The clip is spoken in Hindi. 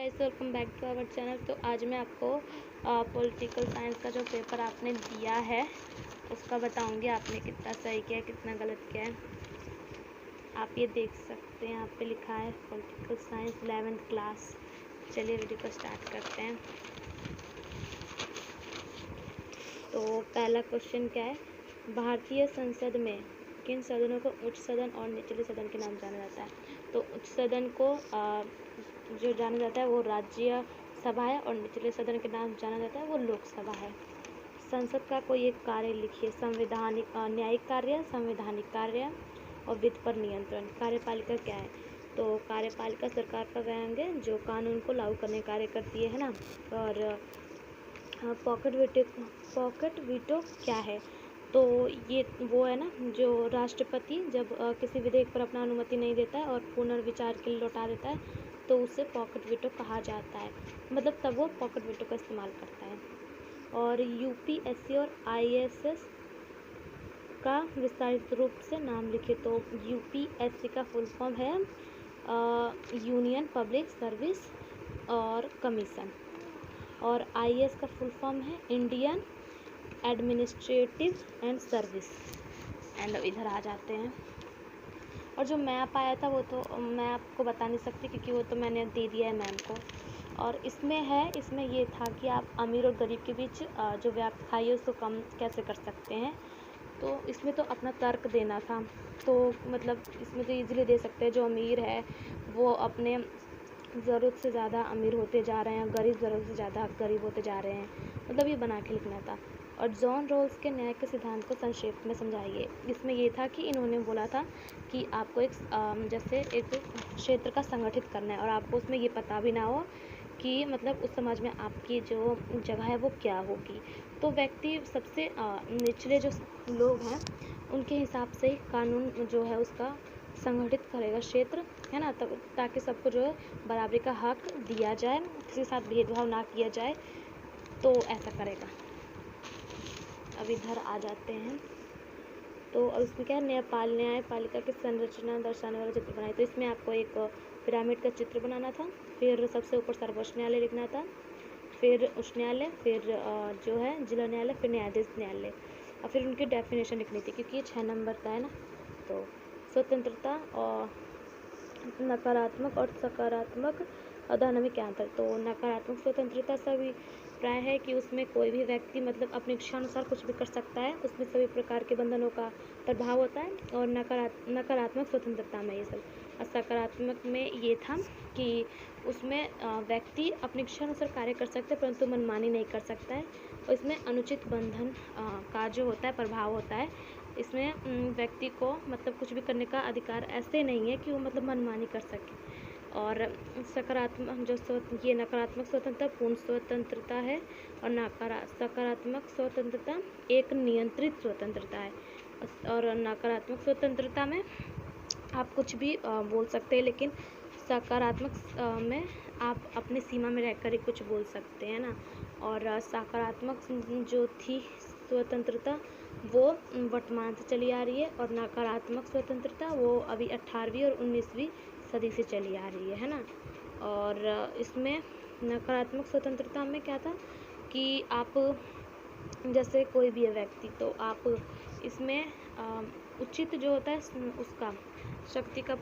Guys, welcome back to our channel. तो आज मैं आपको पॉलिटिकल साइंस का जो पेपर आपने दिया है उसका बताऊंगी आपने कितना सही किया है, कितना गलत किया है। आप ये देख सकते हैं, यहाँ पे लिखा है पॉलिटिकल साइंस 11th क्लास। चलिए वीडियो को स्टार्ट करते हैं। तो पहला क्वेश्चन क्या है, भारतीय संसद में किन सदनों को उच्च सदन और निचले सदन के नाम जाना जाता है। तो उच्च सदन को जो जाना जाता है वो राज्य सभा है और निचले सदन के नाम जाना जाता है वो लोकसभा है। संसद का कोई एक कार्य लिखिए। संवैधानिक न्यायिक कार्य, संवैधानिक कार्य और वित्त पर नियंत्रण। कार्यपालिका क्या है? तो कार्यपालिका सरकार का अंग है जो कानून को लागू करने कार्य करती है ना। और पॉकेट वीटो क्या है? तो ये वो है ना जो राष्ट्रपति जब किसी विधेयक पर अपना अनुमति नहीं देता है और पुनर्विचार के लिए लौटा देता है तो उसे पॉकेट वीटो कहा जाता है। मतलब तब वो पॉकेट वीटो का इस्तेमाल करता है। और यूपीएससी और आईएएस का विस्तारित रूप से नाम लिखे। तो यूपीएससी का फुल फॉर्म है यूनियन पब्लिक सर्विस और कमीशन। और आईएएस का फुल फॉर्म है Indian administrative and service. And इधर आ जाते हैं। और जो मैप आया था वो तो मैं आपको बता नहीं सकती क्योंकि वो तो मैंने दे दिया है मैम को। और इसमें ये था कि आप अमीर और गरीब के बीच जो व्याप्त खाई है उसको कम कैसे कर सकते हैं। तो इसमें तो अपना तर्क देना था। तो मतलब इसमें तो ईजिली दे सकते हैं, जो अमीर है वो अपने ज़रूरत से ज़्यादा अमीर होते जा रहे हैं, गरीब ज़रूरत से ज़्यादा गरीब होते जा रहे हैं। मतलब ये बना के लिखना था। और जॉन रॉल्स के न्याय के सिद्धांत को संक्षेप में समझाइए। इसमें ये था कि इन्होंने बोला था कि आपको जैसे एक क्षेत्र का संगठित करना है और आपको उसमें ये पता भी ना हो कि मतलब उस समाज में आपकी जो जगह है वो क्या होगी। तो व्यक्ति सबसे निचले जो लोग हैं उनके हिसाब से कानून जो है उसका संगठित करेगा क्षेत्र, है ना, तब ताकि सबको जो है बराबरी का हक दिया जाए, किसी के साथ भेदभाव ना किया जाए। तो ऐसा करेगा। अब इधर आ जाते हैं। तो अब इसमें क्या है, न्यायपालिका की संरचना दर्शाने वाला चित्र बनाए। तो इसमें आपको एक पिरामिड का चित्र बनाना था, फिर सबसे ऊपर सर्वोच्च न्यायालय लिखना था, फिर उच्च न्यायालय, फिर जो है जिला न्यायालय, फिर न्यायाधीश न्यायालय, और फिर उनकी डेफिनेशन लिखनी थी क्योंकि ये 6 नंबर का है ना। तो स्वतंत्रता और नकारात्मक और सकारात्मक अध्ययन में क्या अंतर? तो नकारात्मक स्वतंत्रता सभी प्राय है कि उसमें कोई भी व्यक्ति मतलब अपनी इच्छा अनुसार कुछ भी कर सकता है, उसमें सभी प्रकार के बंधनों का प्रभाव होता है। और नकारात्मक स्वतंत्रता में ये सब। और सकारात्मक में ये था कि उसमें व्यक्ति अपनी इच्छा अनुसार कार्य कर सकते हैं परंतु मनमानी नहीं कर सकता है। और इसमें अनुचित बंधन का जो होता है प्रभाव होता है। इसमें व्यक्ति को मतलब कुछ भी करने का अधिकार ऐसे नहीं है कि वो मतलब मनमानी कर सके। और सकारात्मक ये नकारात्मक स्वतंत्रता पूर्ण स्वतंत्रता है और सकारात्मक स्वतंत्रता एक नियंत्रित स्वतंत्रता है। और नकारात्मक स्वतंत्रता में आप कुछ भी बोल सकते हैं, लेकिन सकारात्मक में आप अपनी सीमा में रहकर ही कुछ बोल सकते हैं ना। और सकारात्मक जो थी स्वतंत्रता वो वर्तमान से चली आ रही है और नकारात्मक स्वतंत्रता वो अभी 18वीं और 19वीं सदी से चली आ रही है ना। और इसमें नकारात्मक स्वतंत्रता में क्या था कि आप जैसे कोई भी है व्यक्ति तो आप इसमें उचित जो होता है उसका शक्ति का